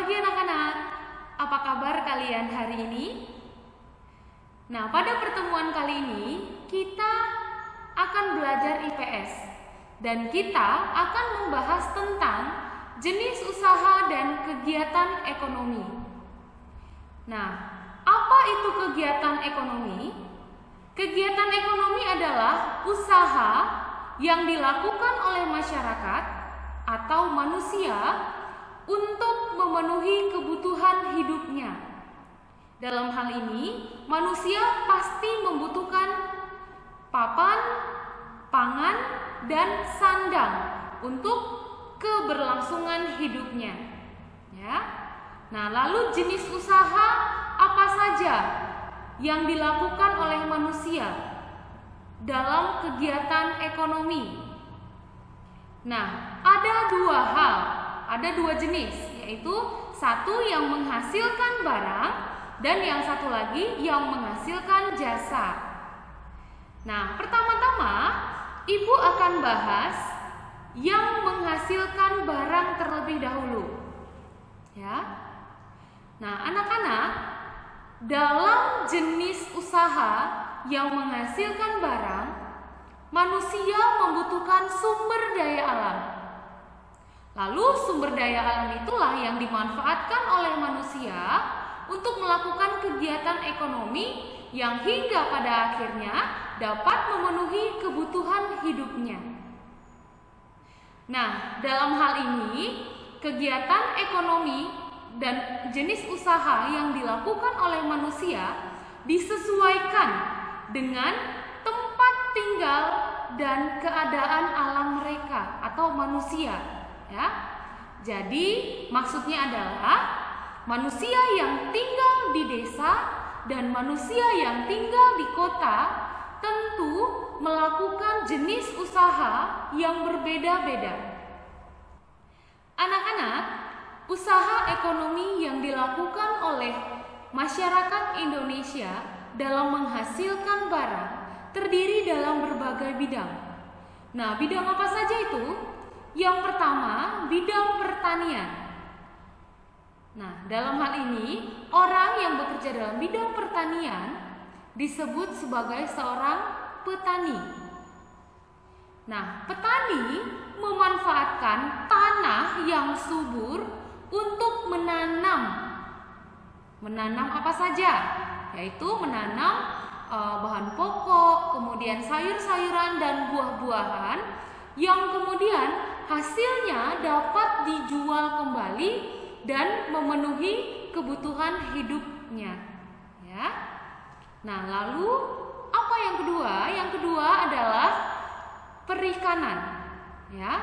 pagi anak-anak, apa kabar kalian hari ini? Nah, pada pertemuan kali ini kita akan belajar IPS dan kita akan membahas tentang jenis usaha dan kegiatan ekonomi. Nah, apa itu kegiatan ekonomi? Kegiatan ekonomi adalah usaha yang dilakukan oleh masyarakat atau manusia untuk memenuhi kebutuhan hidupnya. Dalam hal ini, manusia pasti membutuhkan papan, pangan, dan sandang untuk keberlangsungan hidupnya. Ya. Nah, lalu jenis usaha apa saja yang dilakukan oleh manusia dalam kegiatan ekonomi? Nah, ada dua jenis, yaitu satu yang menghasilkan barang dan yang satu lagi yang menghasilkan jasa. Nah, pertama-tama Ibu akan bahas yang menghasilkan barang terlebih dahulu. Ya. Nah, anak-anak, dalam jenis usaha yang menghasilkan barang, manusia membutuhkan sumber daya alam. Lalu sumber daya alam itulah yang dimanfaatkan oleh manusia untuk melakukan kegiatan ekonomi yang hingga pada akhirnya dapat memenuhi kebutuhan hidupnya. Nah, dalam hal ini, kegiatan ekonomi dan jenis usaha yang dilakukan oleh manusia disesuaikan dengan tempat tinggal dan keadaan alam mereka atau manusia, ya. Jadi maksudnya adalah manusia yang tinggal di desa dan manusia yang tinggal di kota tentu melakukan jenis usaha yang berbeda-beda. Anak-anak, usaha ekonomi yang dilakukan oleh masyarakat Indonesia dalam menghasilkan barang terdiri dalam berbagai bidang. Nah, bidang apa saja itu? Yang pertama, bidang pertanian. Nah, dalam hal ini, orang yang bekerja dalam bidang pertanian disebut sebagai seorang petani. Nah, petani memanfaatkan tanah yang subur untuk menanam apa saja, yaitu menanam bahan pokok, kemudian sayur-sayuran dan buah-buahan yang kemudian hasilnya dapat dijual kembali dan memenuhi kebutuhan hidupnya. Ya. Nah, lalu apa yang kedua? Yang kedua adalah perikanan. Ya.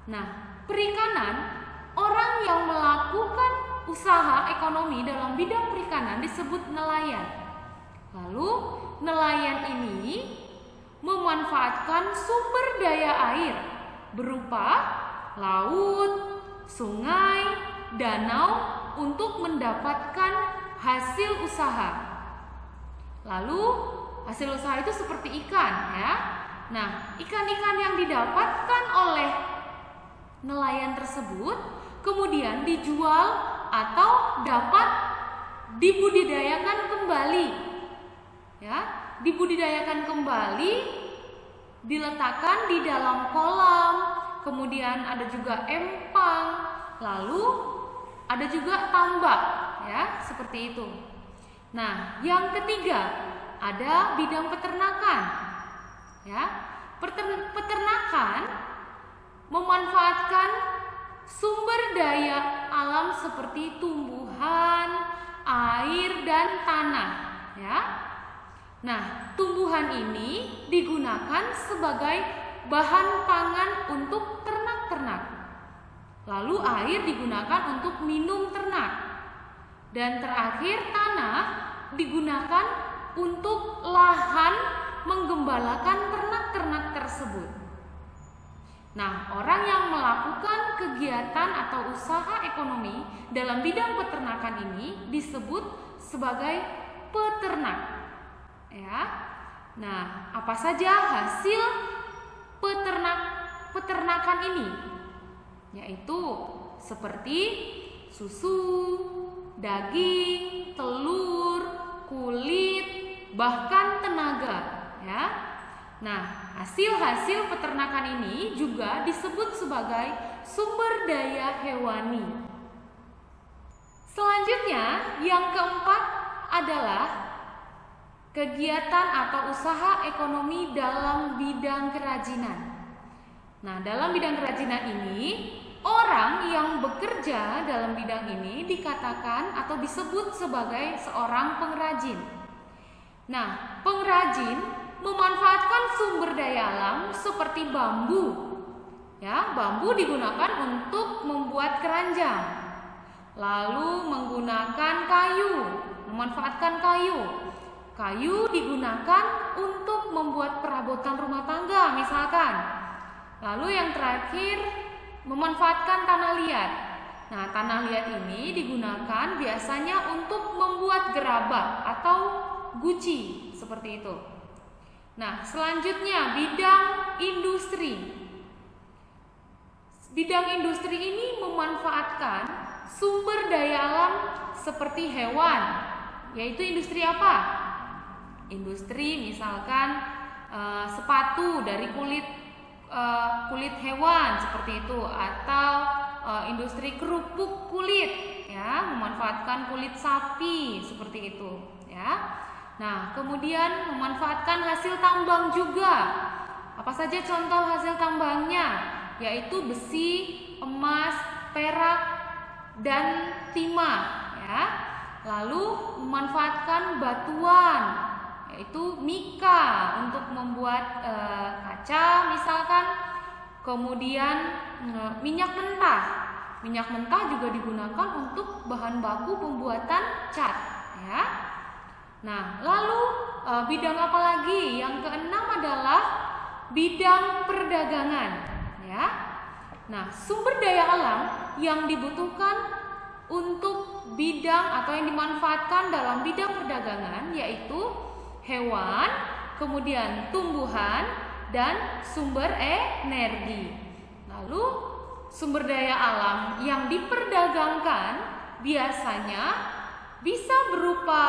Nah, perikanan, orang yang melakukan usaha ekonomi dalam bidang perikanan disebut nelayan. Lalu nelayan ini memanfaatkan sumber daya air berupa laut, sungai, danau untuk mendapatkan hasil usaha. Lalu hasil usaha itu seperti ikan, ya. Nah, ikan-ikan yang didapatkan oleh nelayan tersebut kemudian dijual atau dapat dibudidayakan kembali. Ya, dibudidayakan kembali, diletakkan di dalam kolam, kemudian ada juga empang, lalu ada juga tambak, ya, seperti itu. Nah, yang ketiga ada bidang peternakan. Ya, peternakan memanfaatkan sumber daya alam seperti tumbuhan, air, dan tanah. Ya. Nah, tumbuhan ini digunakan sebagai bahan pangan untuk ternak-ternak. Lalu air digunakan untuk minum ternak. Dan terakhir tanah digunakan untuk lahan menggembalakan ternak-ternak tersebut. Nah, orang yang melakukan kegiatan atau usaha ekonomi dalam bidang peternakan ini disebut sebagai peternak. Ya. Nah, apa saja hasil peternakan ini? Yaitu seperti susu, daging, telur, kulit, bahkan tenaga, ya. Nah, hasil-hasil peternakan ini juga disebut sebagai sumber daya hewani. Selanjutnya, yang keempat adalah kegiatan atau usaha ekonomi dalam bidang kerajinan. Nah, dalam bidang kerajinan ini, orang yang bekerja dalam bidang ini dikatakan atau disebut sebagai seorang pengrajin. Nah, pengrajin memanfaatkan sumber daya alam seperti bambu. Ya, bambu digunakan untuk membuat keranjang. Lalu menggunakan kayu, memanfaatkan kayu. Kayu digunakan untuk membuat perabotan rumah tangga misalkan. Lalu yang terakhir memanfaatkan tanah liat. Nah, tanah liat ini digunakan biasanya untuk membuat gerabak atau guci seperti itu. Nah, selanjutnya bidang industri. Bidang industri ini memanfaatkan sumber daya alam seperti hewan, yaitu industri apa? Industri misalkan sepatu dari kulit hewan seperti itu, atau industri kerupuk kulit, ya, memanfaatkan kulit sapi seperti itu, ya. Nah, kemudian memanfaatkan hasil tambang juga. Apa saja contoh hasil tambangnya? Yaitu besi, emas, perak, dan timah, ya. Lalu memanfaatkan batuan, yaitu mika untuk membuat kaca misalkan. Kemudian minyak mentah. Minyak mentah juga digunakan untuk bahan baku pembuatan cat, ya. Nah, lalu bidang apa lagi? Yang keenam adalah bidang perdagangan, ya. Nah, sumber daya alam yang dibutuhkan untuk bidang atau yang dimanfaatkan dalam bidang perdagangan yaitu hewan, kemudian tumbuhan, dan sumber energi. Lalu sumber daya alam yang diperdagangkan biasanya bisa berupa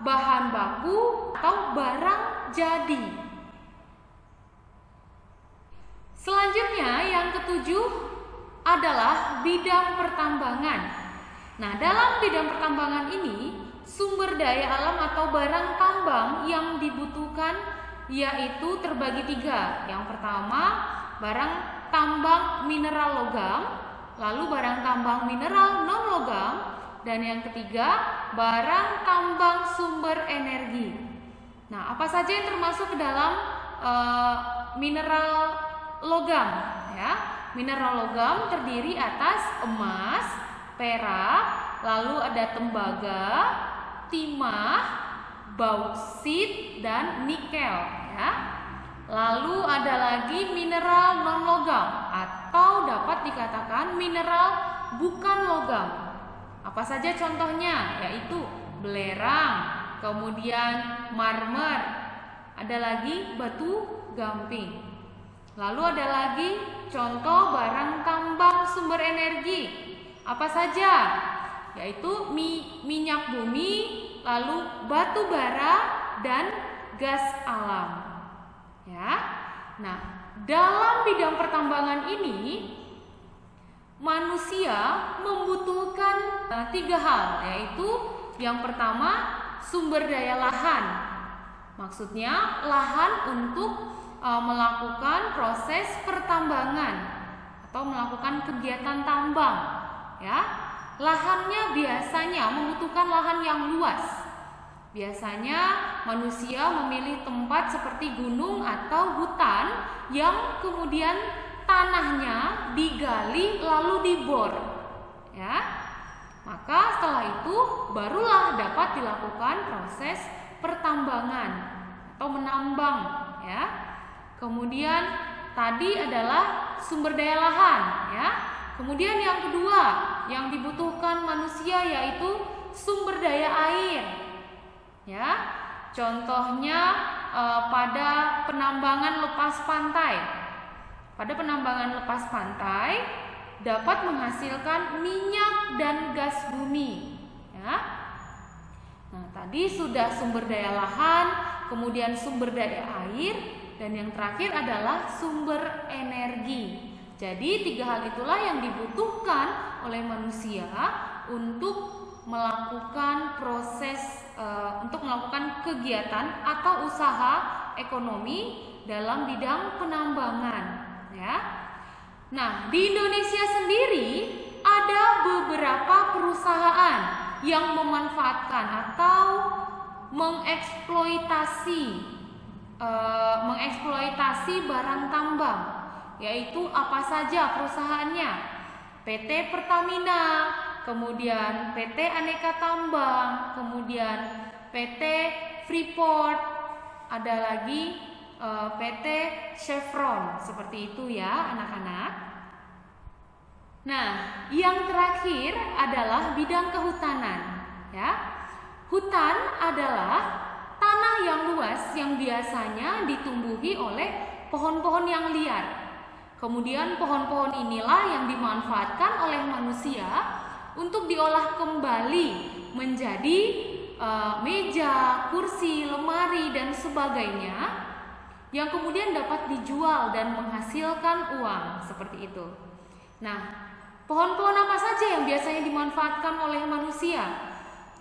bahan baku atau barang jadi. Selanjutnya yang ketujuh adalah bidang pertambangan. Nah, dalam bidang pertambangan ini sumber daya alam atau barang tambang yang dibutuhkan yaitu terbagi tiga. Yang pertama, barang tambang mineral logam, lalu barang tambang mineral non logam, dan yang ketiga, barang tambang sumber energi. Nah, apa saja yang termasuk ke dalam mineral logam, ya? Mineral logam terdiri atas emas, perak, lalu ada tembaga, timah, bauksit, dan nikel, ya. Lalu ada lagi mineral non logam atau dapat dikatakan mineral bukan logam. Apa saja contohnya? Yaitu belerang, kemudian marmer, ada lagi batu gamping. Lalu ada lagi contoh barang tambang sumber energi. Apa saja? Yaitu minyak bumi, lalu batu bara, dan gas alam. Ya. Nah, dalam bidang pertambangan ini manusia membutuhkan tiga hal, yaitu yang pertama sumber daya lahan. Maksudnya lahan untuk melakukan proses pertambangan atau melakukan kegiatan tambang, ya. Lahannya biasanya membutuhkan lahan yang luas. Biasanya manusia memilih tempat seperti gunung atau hutan yang kemudian tanahnya digali lalu dibor, ya. Maka setelah itu barulah dapat dilakukan proses pertambangan atau menambang, ya. Kemudian tadi adalah sumber daya lahan, ya. Kemudian yang kedua yang dibutuhkan manusia yaitu sumber daya air, ya. Contohnya pada penambangan lepas pantai. Pada penambangan lepas pantai dapat menghasilkan minyak dan gas bumi. Ya. Nah, tadi sudah sumber daya lahan, kemudian sumber daya air, dan yang terakhir adalah sumber energi. Jadi 3 hal itulah yang dibutuhkan oleh manusia untuk melakukan untuk melakukan kegiatan atau usaha ekonomi dalam bidang penambangan, ya. Nah, di Indonesia sendiri ada beberapa perusahaan yang memanfaatkan atau mengeksploitasi barang tambang, yaitu apa saja perusahaannya? PT Pertamina, kemudian PT Aneka Tambang, kemudian PT Freeport, ada lagi PT Chevron, seperti itu ya anak-anak. Nah, yang terakhir adalah bidang kehutanan, ya. Hutan adalah tanah yang luas yang biasanya ditumbuhi oleh pohon-pohon yang liar. Kemudian pohon-pohon inilah yang dimanfaatkan oleh manusia untuk diolah kembali menjadi meja, kursi, lemari, dan sebagainya, yang kemudian dapat dijual dan menghasilkan uang, seperti itu. Nah, pohon-pohon apa saja yang biasanya dimanfaatkan oleh manusia?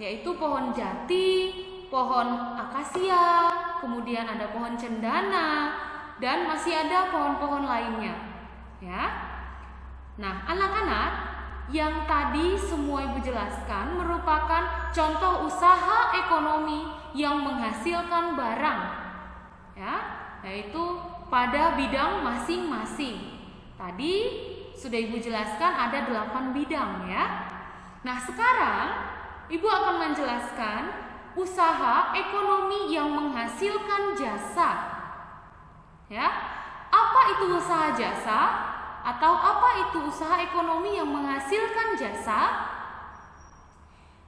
Yaitu pohon jati, pohon akasia, kemudian ada pohon cendana, dan masih ada pohon-pohon lainnya, ya. Nah, anak-anak, yang tadi semua Ibu jelaskan merupakan contoh usaha ekonomi yang menghasilkan barang, ya, yaitu pada bidang masing-masing. Tadi sudah Ibu jelaskan ada 8 bidang, ya. Nah, sekarang Ibu akan menjelaskan usaha ekonomi yang menghasilkan jasa. Ya, apa itu usaha jasa? Atau apa itu usaha ekonomi yang menghasilkan jasa?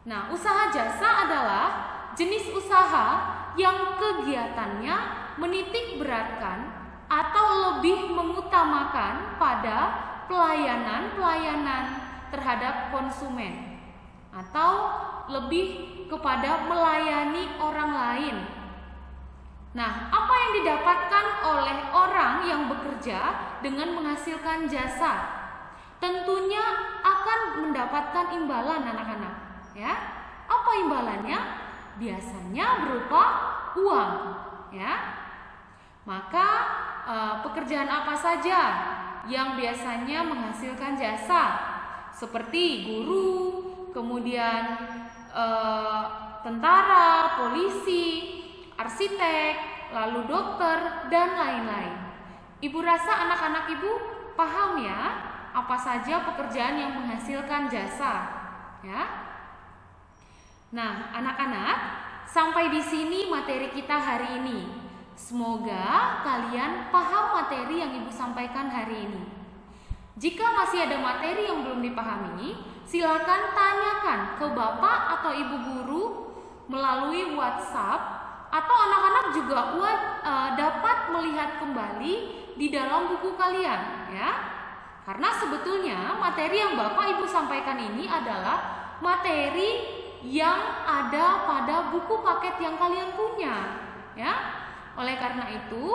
Nah, usaha jasa adalah jenis usaha yang kegiatannya menitik beratkan atau lebih mengutamakan pada pelayanan terhadap konsumen, atau lebih kepada melayani orang lain. Nah, apa yang didapatkan oleh orang yang bekerja dengan menghasilkan jasa? Tentunya akan mendapatkan imbalan, anak-anak, ya. Apa imbalannya? Biasanya berupa uang, ya. Maka pekerjaan apa saja yang biasanya menghasilkan jasa? Seperti guru, kemudian tentara, polisi, arsitek, lalu dokter, dan lain-lain. Ibu rasa anak-anak Ibu paham ya apa saja pekerjaan yang menghasilkan jasa, ya. Nah, anak-anak, sampai di sini materi kita hari ini. Semoga kalian paham materi yang Ibu sampaikan hari ini. Jika masih ada materi yang belum dipahami, silakan tanyakan ke Bapak atau Ibu guru melalui WhatsApp, atau anak-anak juga dapat melihat kembali di dalam buku kalian, ya. Karena sebetulnya materi yang Bapak Ibu sampaikan ini adalah materi yang ada pada buku paket yang kalian punya, ya. Oleh karena itu,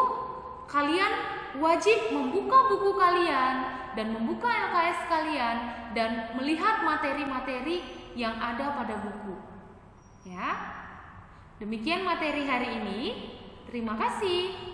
kalian wajib membuka buku kalian dan membuka LKS kalian dan melihat materi-materi yang ada pada buku, ya. Demikian materi hari ini. Terima kasih.